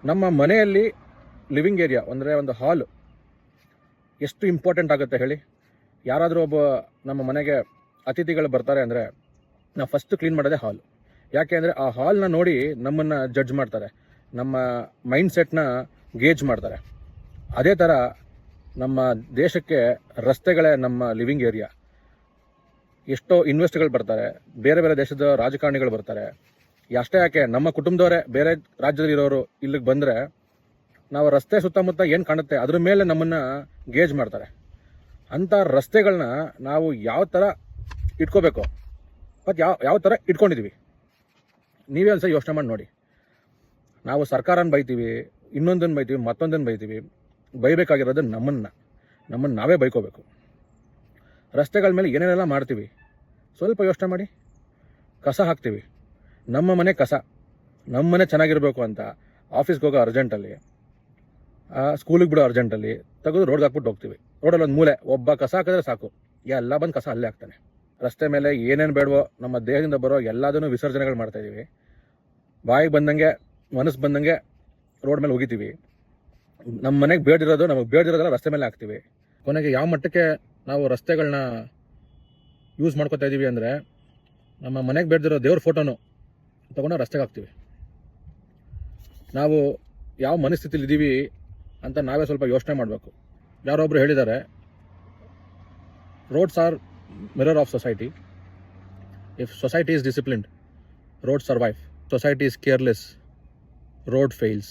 ನಮ್ಮ ಮನೆಯಲ್ಲಿ living area ಅಂದರೆ ಒಂದು ಹಾಲು ಎಷ್ಟು ಇಂಪಾರ್ಟೆಂಟ್ ಆಗುತ್ತೆ ಹೇಳಿ. ಯಾರಾದರೂ ಒಬ್ಬ ನಮ್ಮ ಮನೆಗೆ ಅತಿಥಿಗಳು ಬರ್ತಾರೆ ಅಂದರೆ ನಾವು ಫಸ್ಟ್ ಕ್ಲೀನ್ ಮಾಡೋದೇ ಹಾಲು. ಯಾಕೆ ಅಂದರೆ ಆ ಹಾಲ್ನ ನೋಡಿ ನಮ್ಮನ್ನು ಜಡ್ಜ್ ಮಾಡ್ತಾರೆ, ನಮ್ಮ ಮೈಂಡ್ ಸೆಟ್ನ ಗೇಜ್ ಮಾಡ್ತಾರೆ. ಅದೇ ಥರ ನಮ್ಮ ದೇಶಕ್ಕೆ ರಸ್ತೆಗಳೇ ನಮ್ಮ ಲಿವಿಂಗ್ ಏರಿಯಾ. ಎಷ್ಟೋ ಇನ್ವೆಸ್ಟ್ಗಳು ಬರ್ತಾರೆ, ಬೇರೆ ಬೇರೆ ದೇಶದ ರಾಜಕಾರಣಿಗಳು ಬರ್ತಾರೆ. ಅಷ್ಟೇ ಯಾಕೆ, ನಮ್ಮ ಕುಟುಂಬದವರೇ ಬೇರೆ ರಾಜ್ಯದಲ್ಲಿರೋರು ಇಲ್ಲಿಗೆ ಬಂದರೆ ನಾವು ರಸ್ತೆ ಸುತ್ತಮುತ್ತ ಏನು ಕಾಣುತ್ತೆ ಅದ್ರ ಮೇಲೆ ನಮ್ಮನ್ನು ಗೇಜ್ ಮಾಡ್ತಾರೆ. ಅಂಥ ರಸ್ತೆಗಳನ್ನ ನಾವು ಯಾವ ಥರ ಇಟ್ಕೋಬೇಕು ಮತ್ತು ಯಾವ ಥರ ಇಟ್ಕೊಂಡಿದ್ದೀವಿ ನೀವೇ ಒಂದು ಸಲ ಯೋಚನೆ ಮಾಡಿ ನೋಡಿ. ನಾವು ಸರ್ಕಾರನ ಬೈತೀವಿ, ಇನ್ನೊಂದನ್ನು ಬೈತೀವಿ, ಮತ್ತೊಂದನ್ನು ಬೈತೀವಿ. ಬೈಬೇಕಾಗಿರೋದು ನಮ್ಮನ್ನು ನಾವೇ ಬೈಕೋಬೇಕು. ರಸ್ತೆಗಳ ಮೇಲೆ ಏನೇನೆಲ್ಲ ಮಾಡ್ತೀವಿ ಸ್ವಲ್ಪ ಯೋಚನೆ ಮಾಡಿ. ಕಸ ಹಾಕ್ತೀವಿ, ನಮ್ಮ ಮನೆ ಕಸ, ನಮ್ಮ ಮನೆ ಚೆನ್ನಾಗಿರಬೇಕು ಅಂತ ಆಫೀಸ್ಗೆ ಹೋಗೋ ಅರ್ಜೆಂಟಲ್ಲಿ, ಸ್ಕೂಲಿಗೆ ಬಿಡೋ ಅರ್ಜೆಂಟಲ್ಲಿ ತೆಗೆದು ರೋಡ್ಗೆ ಹಾಕ್ಬಿಟ್ಟು ಹೋಗ್ತೀವಿ. ರೋಡಲ್ಲಿ ಒಂದು ಮೂಲೆ ಒಬ್ಬ ಕಸ ಹಾಕಿದ್ರೆ ಸಾಕು, ಎಲ್ಲ ಬಂದು ಕಸ ಅಲ್ಲೇ ಹಾಕ್ತಾನೆ. ರಸ್ತೆ ಮೇಲೆ ಏನೇನು ಬೇಡವೋ ನಮ್ಮ ದೇಹದಿಂದ ಬರೋ ಎಲ್ಲದನ್ನು ವಿಸರ್ಜನೆಗಳು ಮಾಡ್ತಾಯಿದ್ದೀವಿ. ಬಾಯಿಗೆ ಬಂದಂಗೆ, ಮನಸ್ಸು ಬಂದಂಗೆ ರೋಡ್ ಮೇಲೆ ಹೋಗಿತೀವಿ. ನಮ್ಮ ಮನೆಗೆ ನಮಗೆ ಬೇಡದಿರೋದೆಲ್ಲ ರಸ್ತೆ ಮೇಲೆ ಹಾಕ್ತೀವಿ. ಕೊನೆಗೆ ಯಾವ ಮಟ್ಟಕ್ಕೆ ನಾವು ರಸ್ತೆಗಳನ್ನ ಯೂಸ್ ಮಾಡ್ಕೊತಾ ಇದ್ದೀವಿ ಅಂದರೆ, ನಮ್ಮ ಮನೆಗೆ ಬೇಡದಿರೋ ದೇವ್ರ ಫೋಟೋನು ತೊಗೊಂಡು ರಸ್ತೆಗೆ ಹಾಕ್ತೀವಿ. ನಾವು ಯಾವ ಮನಸ್ಥಿತಿಲಿ ಇದ್ದೀವಿ ಅಂತ ನಾವೇ ಸ್ವಲ್ಪ ಯೋಚನೆ ಮಾಡಬೇಕು. ಯಾರೊಬ್ಬರು ಹೇಳಿದ್ದಾರೆ, roads are mirror of society. If society is disciplined, road survive. Society is careless, road fails.